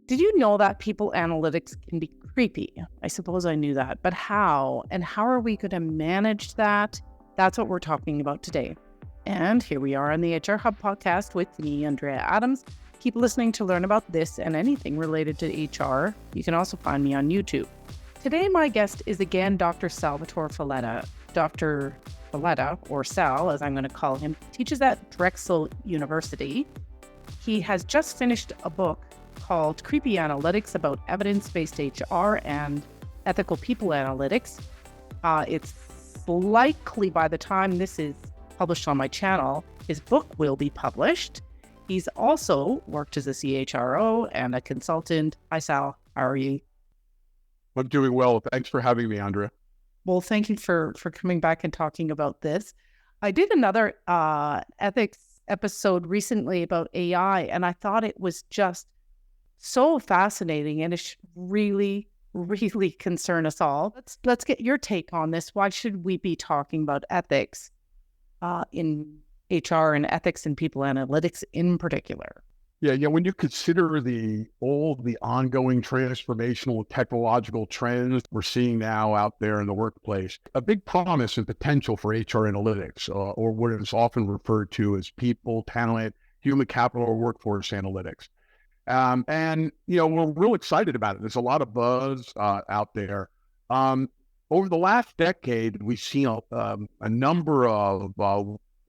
Did you know that people analytics can be creepy? I suppose I knew that, but how? And how are we going to manage that? That's what we're talking about today. And here we are on the HR Hub podcast with me, Andrea Adams. Keep listening to learn about this and anything related to HR. You can also find me on YouTube. Today, my guest is again Dr. Salvatore Falletta. Dr. Falletta, or Sal, as I'm going to call him, teaches at Drexel University. He has just finished a book called Creepy Analytics about evidence-based HR and ethical people analytics. It's likely by the time this is published on my channel, his book will be published. He's also worked as a CHRO and a consultant. Hi, Sal. How are you? I'm doing well. Thanks for having me, Andrea. Well, thank you for coming back and talking about this. I did another ethics episode recently about AI, and I thought it was just so fascinating, and it should really, really concern us all. Let's get your take on this. Why should we be talking about ethics in HR and ethics in people analytics in particular? Yeah. When you consider all the ongoing transformational and technological trends we're seeing now out there in the workplace, a big promise and potential for HR analytics, or what is often referred to as people, talent, human capital, or workforce analytics. And we're real excited about it. There's a lot of buzz out there. Over the last decade, we've seen a number of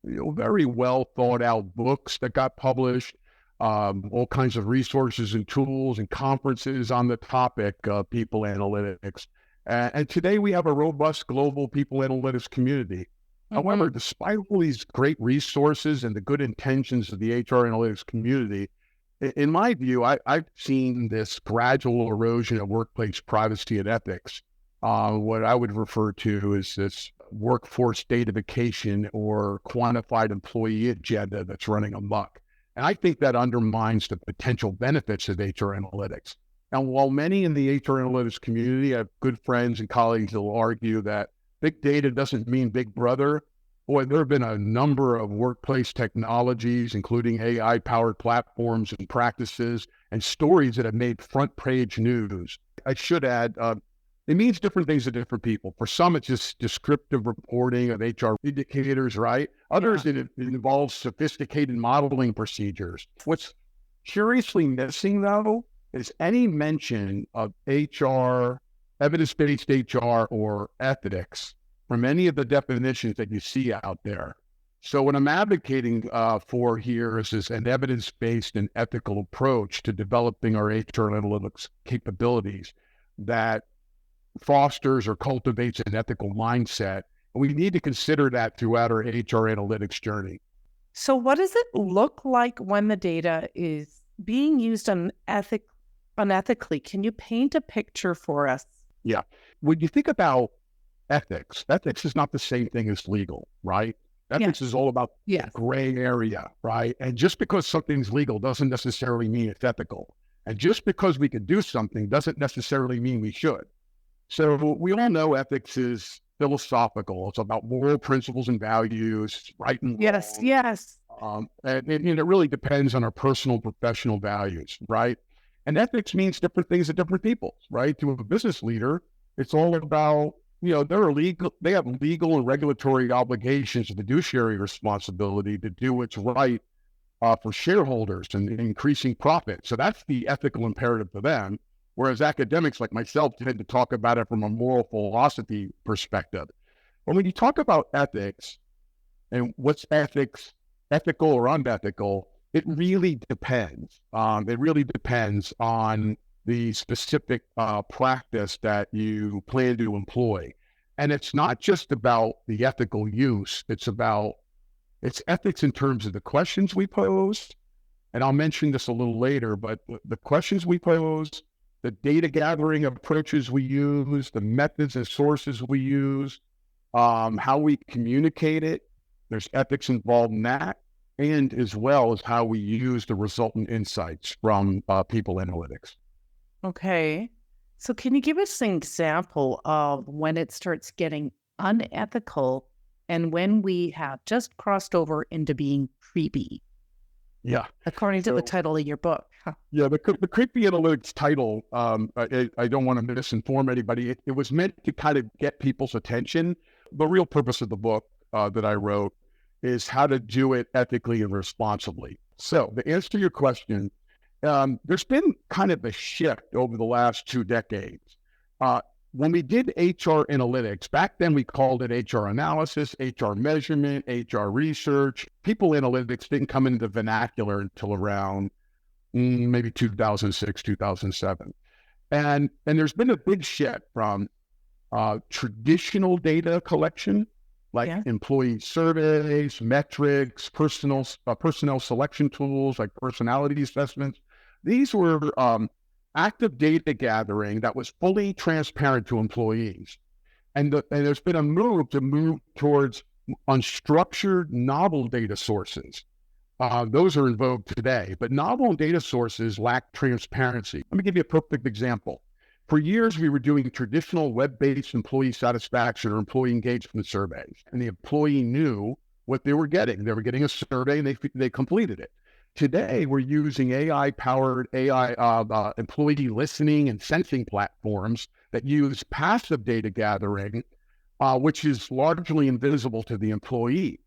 very well thought out books that got published, all kinds of resources and tools and conferences on the topic of people analytics. And today we have a robust global people analytics community. Mm-hmm. However, despite all these great resources and the good intentions of the HR analytics community, in my view, I've seen this gradual erosion of workplace privacy and ethics, what I would refer to as this workforce datafication or quantified employee agenda that's running amok. And I think that undermines the potential benefits of HR analytics. And while many in the HR analytics community have good friends and colleagues that will argue that big data doesn't mean big brother, boy, there have been a number of workplace technologies, including AI-powered platforms and practices and stories that have made front-page news. I should add, it means different things to different people. For some, it's just descriptive reporting of HR indicators, right? Others, it involves sophisticated modeling procedures. What's curiously missing, though, is any mention of HR, evidence-based HR, or ethics from any of the definitions that you see out there. So what I'm advocating for here is an evidence-based and ethical approach to developing our HR analytics capabilities that fosters or cultivates an ethical mindset. And we need to consider that throughout our HR analytics journey. So what does it look like when the data is being used unethically? Can you paint a picture for us? Yeah. When you think about ethics is not the same thing as legal, right? Ethics is all about gray area, right? And just because something's legal doesn't necessarily mean it's ethical. And just because we can do something doesn't necessarily mean we should. So we all know ethics is philosophical. It's about moral principles and values, right and wrong. Yes. And it really depends on our personal, professional values, right? And ethics means different things to different people, right? To a business leader, it's all about, they have legal and regulatory obligations, fiduciary responsibility to do what's right for shareholders and increasing profit. So that's the ethical imperative for them. Whereas academics like myself tend to talk about it from a moral philosophy perspective. But when you talk about ethics and what's ethical or unethical, it really depends. It really depends on the specific practice that you plan to employ. And it's not just about the ethical use, it's ethics in terms of the questions we pose. And I'll mention this a little later, but the questions we pose, the data gathering approaches we use, the methods and sources we use, how we communicate it, there's ethics involved in that, and as well as how we use the resultant insights from people analytics. Okay. So can you give us an example of when it starts getting unethical and when we have just crossed over into being creepy? Yeah. according to the title of your book. Huh. Yeah, the creepy analytics title, I don't want to misinform anybody. It was meant to kind of get people's attention. The real purpose of the book that I wrote is how to do it ethically and responsibly. So to answer your question, there's been kind of a shift over the last 2 decades. When we did HR analytics, back then we called it HR analysis, HR measurement, HR research. People analytics didn't come into the vernacular until around maybe 2006, 2007. And there's been a big shift from traditional data collection, like employee surveys, metrics, personnel selection tools like personality assessments. These were active data gathering that was fully transparent to employees. And there's been a move towards unstructured, novel data sources. Those are in vogue today, but novel data sources lack transparency. Let me give you a perfect example. For years, we were doing traditional web-based employee satisfaction or employee engagement surveys, and the employee knew what they were getting. They were getting a survey, and they completed it. Today, we're using AI-powered employee listening and sensing platforms that use passive data gathering, which is largely invisible to the employee.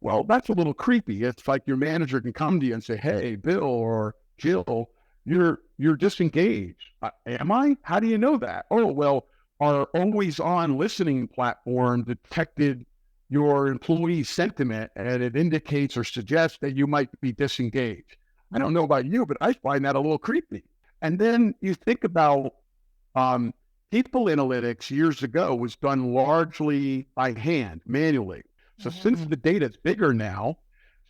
Well, that's a little creepy. It's like your manager can come to you and say, "Hey, Bill or Jill, you're disengaged." Am I? How do you know that? Oh, well, our always-on listening platform detected your employee sentiment, and it indicates or suggests that you might be disengaged. I don't know about you, but I find that a little creepy. And then you think about people analytics years ago was done largely by hand, manually. So since the data is bigger now,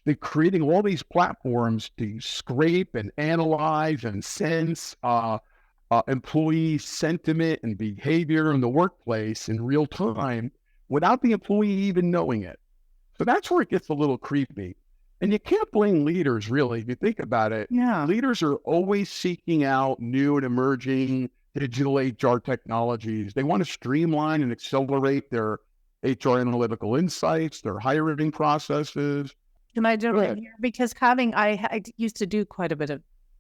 they're creating all these platforms to scrape and analyze and sense employee sentiment and behavior in the workplace in real time without the employee even knowing it. So that's where it gets a little creepy. And you can't blame leaders, really, if you think about it. Yeah. Leaders are always seeking out new and emerging digital HR technologies. They want to streamline and accelerate their HR analytical insights, their hiring processes. Can I jump in here? Because I used to do quite a bit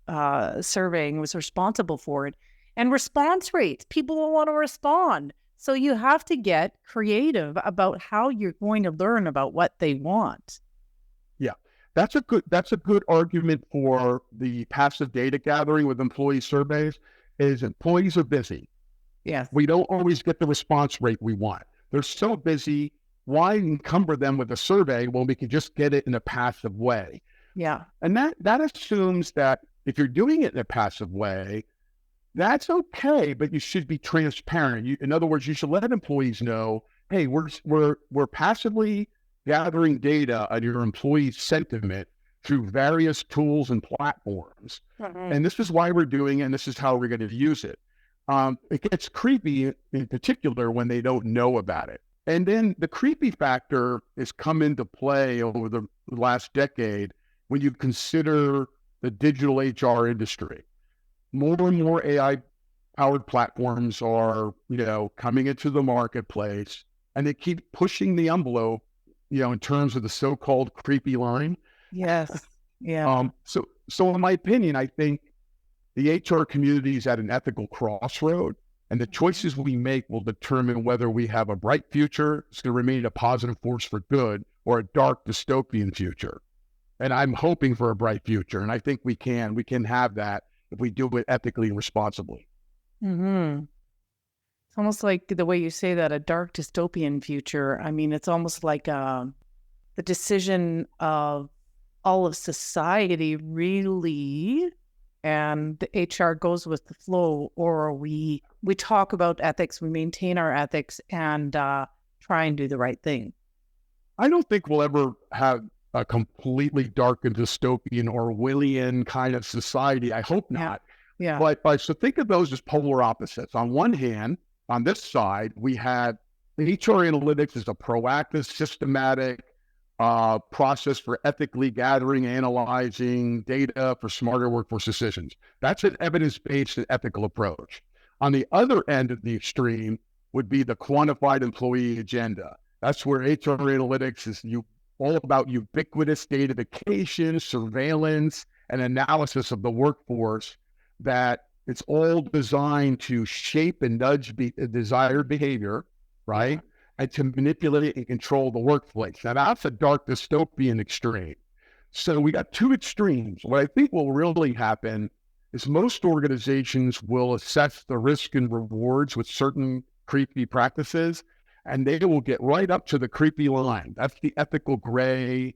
of surveying, was responsible for it. And response rates, people don't want to respond. So you have to get creative about how you're going to learn about what they want. Yeah, that's a good argument for the passive data gathering with employee surveys. Is employees are busy. Yes. We don't always get the response rate we want. They're so busy. Why encumber them with a survey when we can just get it in a passive way? Yeah. And that assumes that if you're doing it in a passive way, that's okay, but you should be transparent. In other words, you should let employees know, hey, we're passively gathering data on your employees' sentiment through various tools and platforms. And this is why we're doing it, and this is how we're going to use it. It gets creepy in particular when they don't know about it. And then the creepy factor has come into play over the last decade when you consider the digital HR industry. More and more AI-powered platforms are, coming into the marketplace, and they keep pushing the envelope, in terms of the so-called creepy line. Yes. Yeah. So in my opinion, I think the HR community is at an ethical crossroad, and the choices we make will determine whether we have a bright future, it's going to remain a positive force for good, or a dark dystopian future. And I'm hoping for a bright future, and I think we can have that if we do it ethically and responsibly. Mm-hmm. It's almost like the way you say that, a dark dystopian future. I mean, it's almost like the decision of all of society, really, and the HR goes with the flow, or we talk about ethics, we maintain our ethics, and try and do the right thing. I don't think we'll ever have a completely dark and dystopian Orwellian kind of society. I hope not. Yeah. But so think of those as polar opposites. On one hand, on this side, we had HR analytics as a proactive, systematic process for ethically gathering, analyzing data for smarter workforce decisions. That's an evidence-based and ethical approach. On the other end of the extreme would be the quantified employee agenda. That's where HR analytics is, you all about ubiquitous datafication, surveillance, and analysis of the workforce, that it's all designed to shape and nudge desired behavior, right? And to manipulate and control the workplace. Now, that's a dark dystopian extreme. So we got two extremes. What I think will really happen is most organizations will assess the risk and rewards with certain creepy practices, and they will get right up to the creepy line. That's the ethical gray,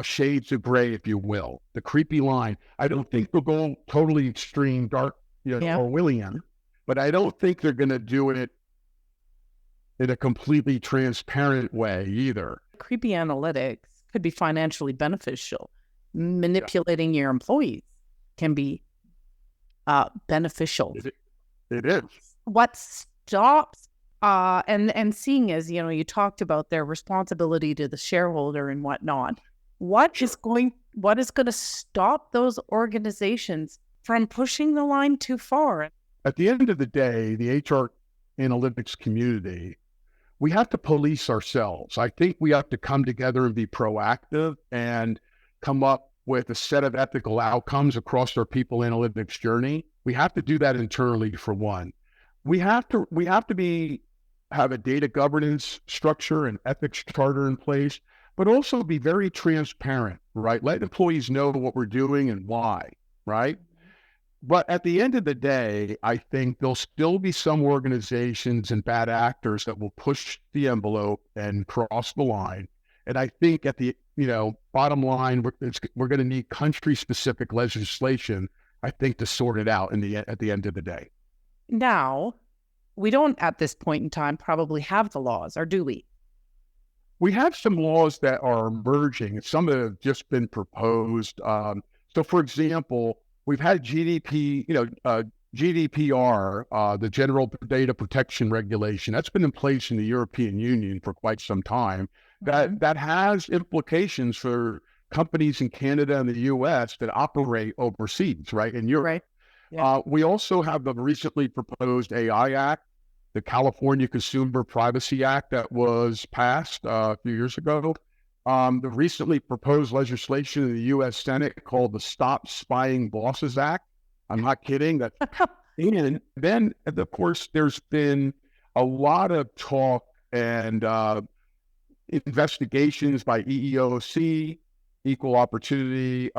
shades of gray, if you will, the creepy line. I don't think they'll go totally extreme, dark, Orwellian, but I don't think they're going to do it in a completely transparent way either. Creepy analytics could be financially beneficial. Manipulating your employees can be beneficial. It is. What stops and seeing as you talked about their responsibility to the shareholder and whatnot, what is going to stop those organizations from pushing the line too far? At the end of the day, the HR analytics community, we have to police ourselves. I think we have to come together and be proactive and come up with a set of ethical outcomes across our people analytics journey. We have to do that internally, for one. We have to have a data governance structure and ethics charter in place, but also be very transparent, right? Let employees know what we're doing and why, right? But at the end of the day, I think there'll still be some organizations and bad actors that will push the envelope and cross the line. And I think at the bottom line, we're going to need country-specific legislation, I think, to sort it out at the end of the day. Now, we don't at this point in time probably have the laws, or do we? We have some laws that are emerging. Some have just been proposed. So, for example, we've had GDPR, the General Data Protection Regulation. That's been in place in the European Union for quite some time. That has implications for companies in Canada and the U.S. that operate overseas, right? In Europe. Right. Yeah. We also have the recently proposed AI Act, the California Consumer Privacy Act that was passed a few years ago. The recently proposed legislation in the U.S. Senate called the Stop Spying Bosses Act. I'm not kidding. And then, of course, there's been a lot of talk and investigations by EEOC, Equal Employment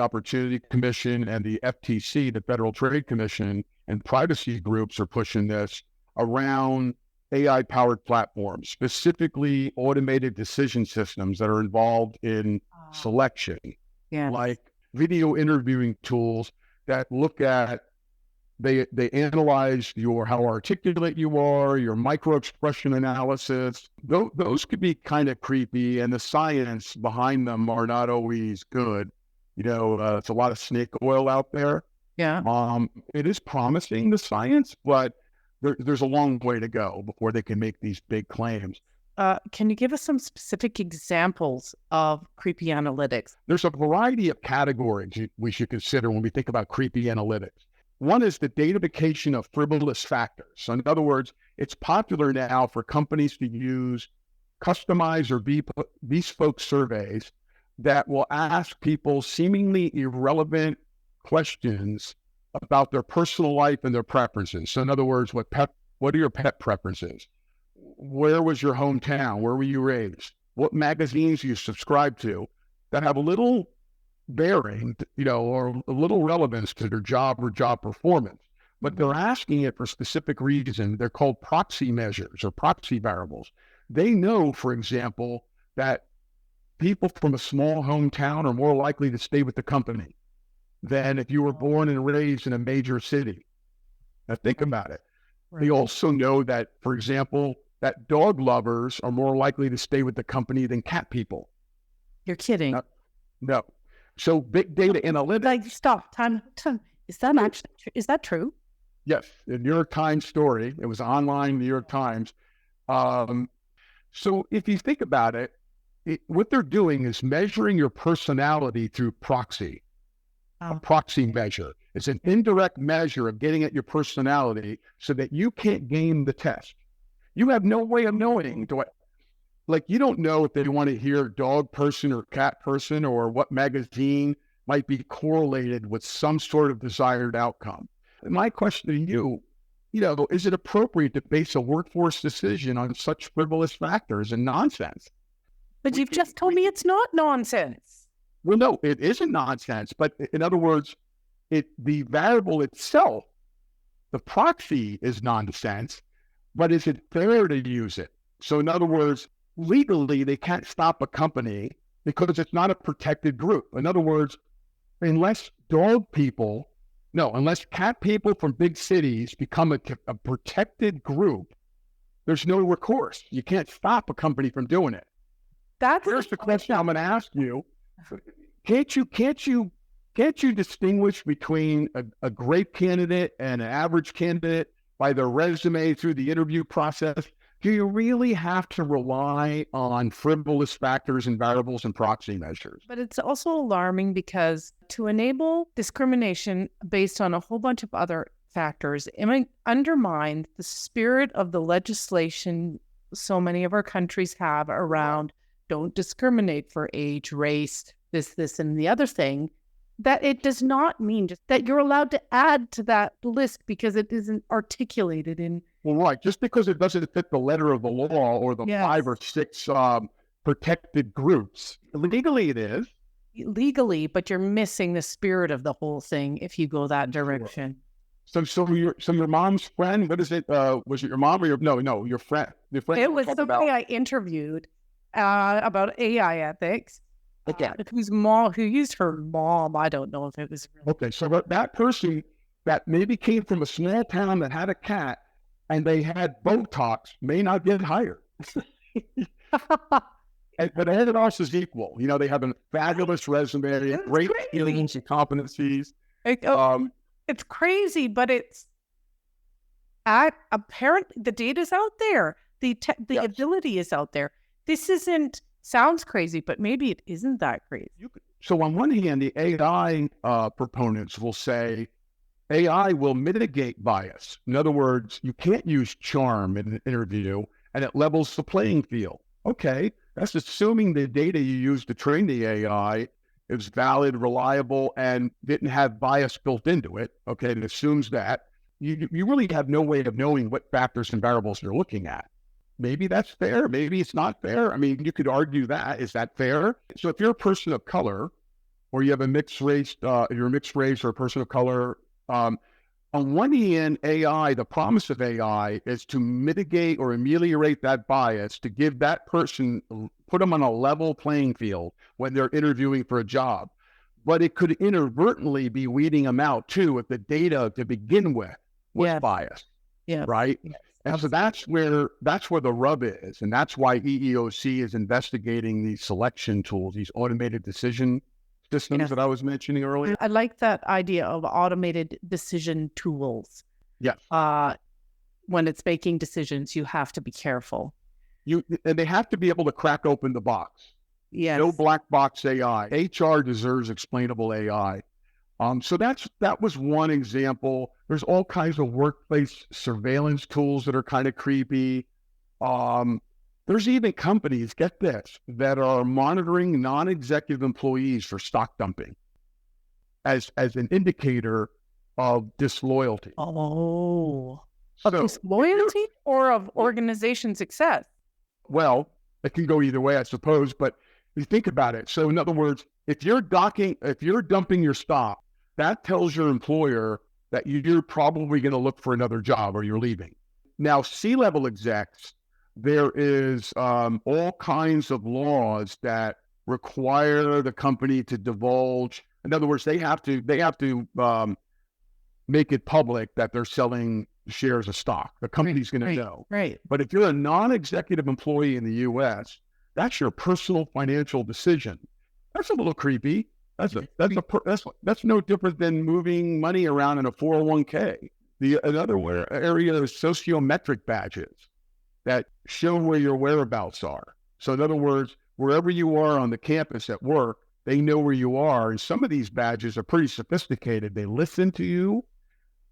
Opportunity Commission, and the FTC, the Federal Trade Commission, and privacy groups are pushing this around AI-powered platforms, specifically automated decision systems that are involved in selection, like video interviewing tools that look at, they analyze how articulate you are, your micro-expression analysis. Those could be kind of creepy, and the science behind them are not always good. It's a lot of snake oil out there. Yeah. It is promising, the science, but there's a long way to go before they can make these big claims. Can you give us some specific examples of creepy analytics? There's a variety of categories we should consider when we think about creepy analytics. One is the datafication of frivolous factors. So in other words, it's popular now for companies to use customized or bespoke surveys that will ask people seemingly irrelevant questions about their personal life and their preferences. So in other words, what are your pet preferences? Where was your hometown? Where were you raised? What magazines do you subscribe to? That have a little bearing, or a little relevance to their job or job performance. But they're asking it for specific reasons. They're called proxy measures or proxy variables. They know, for example, that people from a small hometown are more likely to stay with the company than if you were born and raised in a major city. Now think about it. Right. They also know that, for example, that dog lovers are more likely to stay with the company than cat people. You're kidding. No. So big data analytics. Stop. Time. Is that true? Yes. The New York Times story. It was online, New York Times. So if you think about it, what they're doing is measuring your personality through proxy. A proxy measure. It's an indirect measure of getting at your personality so that you can't game the test. You have no way of knowing. like you don't know if they want to hear dog person or cat person or what magazine might be correlated with some sort of desired outcome. And my question to you, is it appropriate to base a workforce decision on such frivolous factors and nonsense? But you've just told me it's not nonsense. Well, no, it isn't nonsense. But in other words, the variable itself, the proxy is nonsense, but is it fair to use it? So in other words, legally, they can't stop a company because it's not a protected group. In other words, unless cat people from big cities become a protected group, there's no recourse. You can't stop a company from doing it. Here's the question I'm going to ask you. Can't you distinguish between a great candidate and an average candidate by their resume through the interview process? Do you really have to rely on frivolous factors and variables and proxy measures? But it's also alarming because to enable discrimination based on a whole bunch of other factors undermine the spirit of the legislation so many of our countries have around don't discriminate for age, race, this, and the other thing, that it does not mean just that you're allowed to add to that list because it isn't articulated in. Well, right. Just because it doesn't fit the letter of the law or the 5 or 6 protected groups. Legally, it is. Legally, but you're missing the spirit of the whole thing if you go that direction. Sure. So your mom's friend, what is it? Was it your mom or your friend? Your friend it was somebody I interviewed about AI ethics. Okay. Who used her mom. I don't know if it was really. Okay, so that person that maybe came from a small town that had a cat and they had Botox may not get hired. But everything else is equal. They have a fabulous resume, great skills and competencies. It's crazy, but it's apparently the data's out there. The ability is out there. This sounds crazy, but maybe it isn't that crazy. So on one hand, the AI proponents will say AI will mitigate bias. In other words, you can't use charm in an interview and it levels the playing field. Okay, that's assuming the data you use to train the AI is valid, reliable, and didn't have bias built into it. Okay, it assumes that. You really have no way of knowing what factors and variables you're looking at. Maybe that's fair. Maybe it's not fair. I mean, you could argue that. Is that fair? So if you're a person of color or you have a mixed race, you're a mixed race or a person of color, on one hand, the promise of AI is to mitigate or ameliorate that bias, to give that person, put them on a level playing field when they're interviewing for a job. But it could inadvertently be weeding them out too if the data to begin with was biased. Yeah. Right? Yes. And so that's where the rub is. And that's why EEOC is investigating these selection tools, these automated decision systems that I was mentioning earlier. I like that idea of automated decision tools. Yes. When it's making decisions, you have to be careful. And they have to be able to crack open the box. Yes. No black box AI. HR deserves explainable AI. So that was one example. There's all kinds of workplace surveillance tools that are kind of creepy. There's even companies, get this, that are monitoring non-executive employees for stock dumping as an indicator of disloyalty. Oh, of disloyalty or of organization success? Well, it can go either way, I suppose. But you think about it. So in other words, if you're dumping your stock, that tells your employer that you're probably going to look for another job or you're leaving. Now, C-level execs, there is all kinds of laws that require the company to divulge. In other words, they have to make it public that they're selling shares of stock. The company's going to know. Right. But if you're a non-executive employee in the U.S., that's your personal financial decision. That's a little creepy. That's no different than moving money around in a 401k. Another area is sociometric badges that show where your whereabouts are. So in other words, wherever you are on the campus at work, they know where you are. And some of these badges are pretty sophisticated. They listen to you,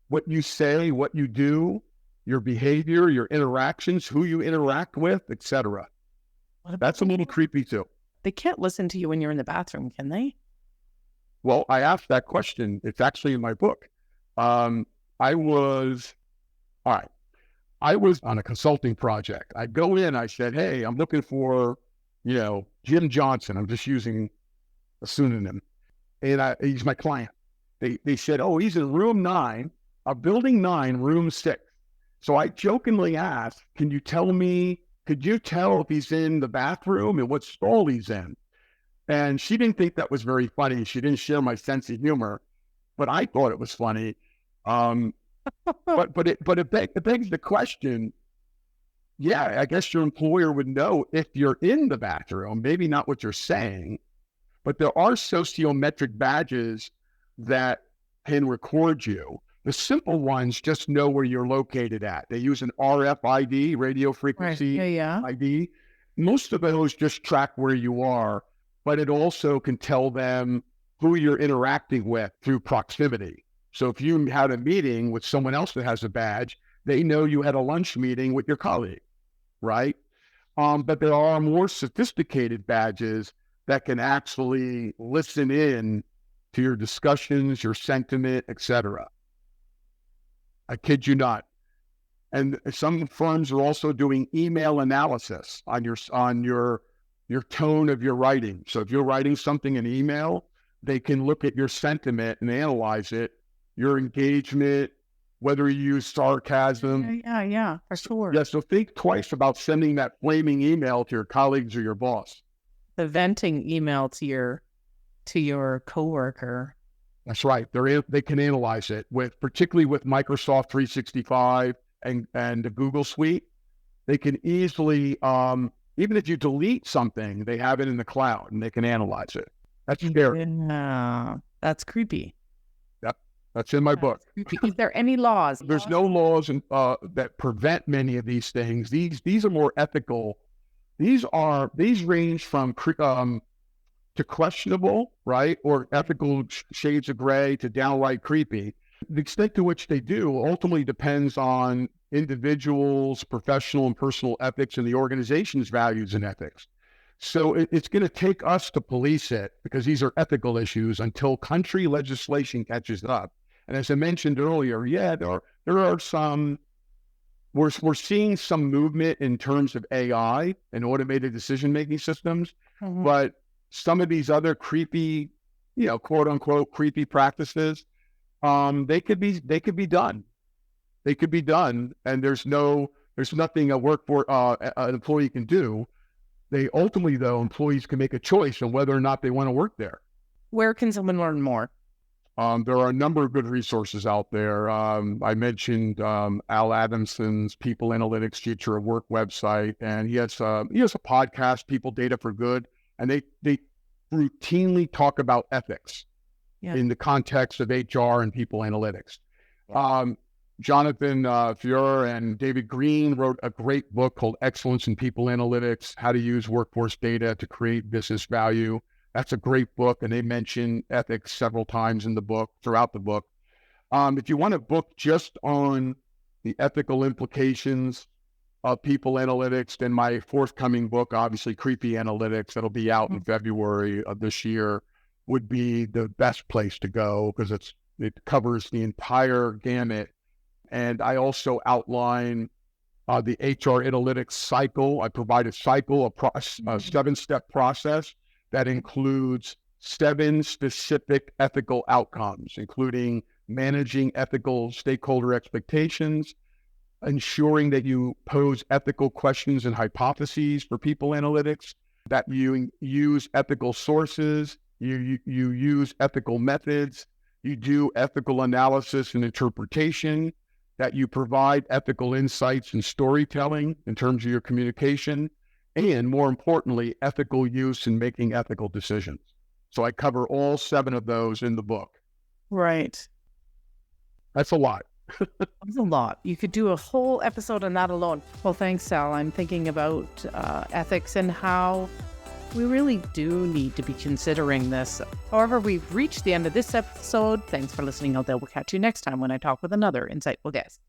what you say, what you do, your behavior, your interactions, who you interact with, etc. What about That's a little creepy too. They can't listen to you when you're in the bathroom, can they? Well, I asked that question. It's actually in my book. I was, all right. I was on a consulting project. I go in, I said, hey, I'm looking for, Jim Johnson. I'm just using a pseudonym. And he's my client. They said, oh, he's in room 9, building 9, room 6. So I jokingly asked, could you tell if he's in the bathroom and what stall he's in? And she didn't think that was very funny. She didn't share my sense of humor, but I thought it was funny. But it begs the question. Yeah, I guess your employer would know if you're in the bathroom, maybe not what you're saying, but there are sociometric badges that can record you. The simple ones just know where you're located at. They use an RFID, radio frequency ID. Most of those just track where you are, but it also can tell them who you're interacting with through proximity. So if you had a meeting with someone else that has a badge, they know you had a lunch meeting with your colleague, right? But there are more sophisticated badges that can actually listen in to your discussions, your sentiment, etc. I kid you not. And some firms are also doing email analysis on your tone of your writing. So if you're writing something in email, they can look at your sentiment and analyze it, your engagement, whether you use sarcasm. Yeah, for sure. Yeah, so think twice about sending that flaming email to your colleagues or your boss. The venting email to your coworker. That's right. They can analyze it particularly with Microsoft 365 and the Google Suite. They can easily, even if you delete something, they have it in the cloud and they can analyze it. That's scary. Yeah, that's creepy. Yep, that's in my book. Creepy. Is there any laws? There's no laws that prevent many of these things. These are more ethical. These range from to questionable, right? Or ethical shades of gray to downright creepy. The extent to which they do ultimately depends on individuals' professional and personal ethics and the organization's values and ethics. So it's going to take us to police it because these are ethical issues until country legislation catches up. And as I mentioned earlier, there are some, we're seeing some movement in terms of AI and automated decision-making systems, but some of these other creepy, quote unquote, creepy practices, they could be done. They could be done. And there's nothing an employee can do. They ultimately, though, employees can make a choice on whether or not they want to work there. Where can someone learn more? There are a number of good resources out there. I mentioned Al Adamson's People Analytics Future of Work website, and he has a podcast, People Data for Good, and they routinely talk about ethics in the context of HR and people analytics. Jonathan Fuhrer and David Green wrote a great book called Excellence in People Analytics, How to Use Workforce Data to Create Business Value. That's a great book, and they mention ethics several times throughout the book. If you want a book just on the ethical implications of people analytics, then my forthcoming book, obviously Creepy Analytics, that'll be out in February of this year, would be the best place to go because it covers the entire gamut. And I also outline the HR analytics cycle. I provide a cycle, a 7-step process that includes 7 specific ethical outcomes, including managing ethical stakeholder expectations, ensuring that you pose ethical questions and hypotheses for people analytics, that you use ethical sources, you use ethical methods, you do ethical analysis and interpretation, that you provide ethical insights and storytelling in terms of your communication, and more importantly, ethical use in making ethical decisions. So I cover all 7 of those in the book. Right. That's a lot. That's a lot. You could do a whole episode on that alone. Well, thanks, Sal. I'm thinking about ethics and how we really do need to be considering this. However, we've reached the end of this episode. Thanks for listening out there. We'll catch you next time when I talk with another insightful guest.